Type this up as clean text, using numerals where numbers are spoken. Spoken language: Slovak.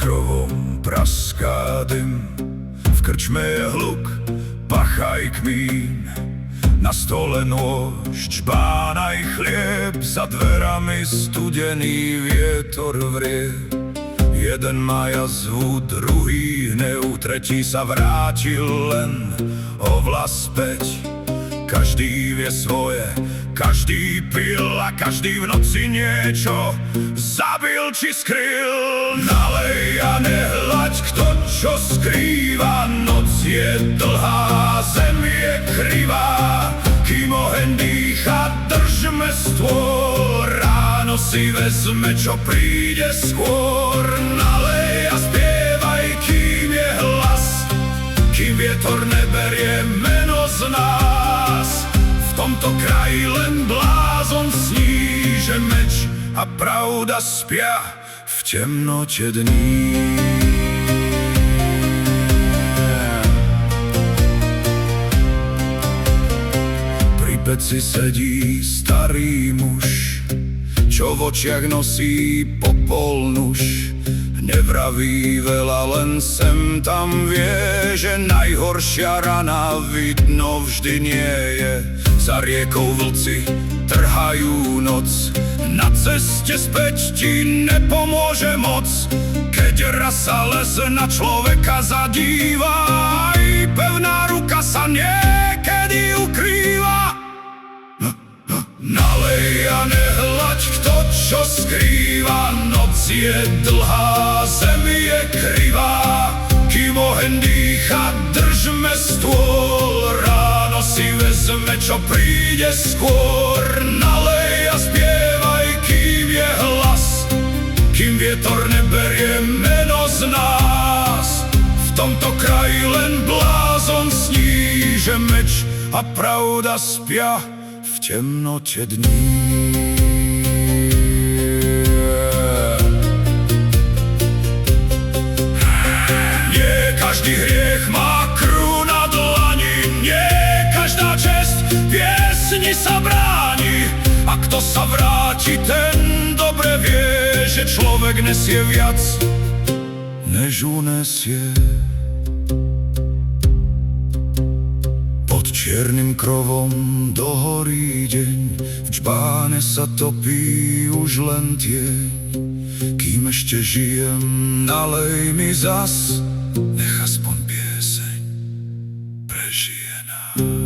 krovom praská dym, v krčme je hluk, pachaj kmín. Na stole nôž, čbán aj chlieb, za dverami studený vietor vrie. Jeden má jazvu, druhý hnev, tretí sa vrátil len o vlas späť. Každý vie svoje, každý pil a každý v noci niečo zabil či skryl. Nalej a nehľaď, kto čo skrýva, noc je dlhá, zem je krivá. Kým oheň dýcha, držme stôl, ráno si vezme, čo príde skôr. Nalej a spievaj, kým je hlas, kým vietor neberie meno z nás. V tomto kraji len blázon sní, že meč a pravda spia v temnote dní. Pri peci sedí starý muž, čo v očiach nosí popolnuž. Nevraví veľa, len sem tam vie, že najhoršia rana vidno vždy nie je. Za riekou vlci trhajú noc, na ceste späť ti nepomôže moc. Keď raz sa les na človeka zadíva, aj pevná ruka sa niekedy ukrýva. Nalej a nehľaď, kto čo skrýva, noc je dlhá, zem je krivá. Kým oheň dýcha, držme stôl, ráno si vezme, čo príde skôr. Nalej a spievaj, kým je hlas, kým vietor neberie meno z nás. V tomto kraji len blázon sní, že meč a pravda spia v temnote dní. Nie každý hriech má krv na dlani, nie každá česť piesni sa bráni. A kto sa vráti, ten dobre vie, že človek nesie viac, než unesie. Čiernym krovom dohorí deň, v čbáne sa topí už len tieň. Kým ešte žijem, nalej mi zas, nech aspoň pieseň prežije nás.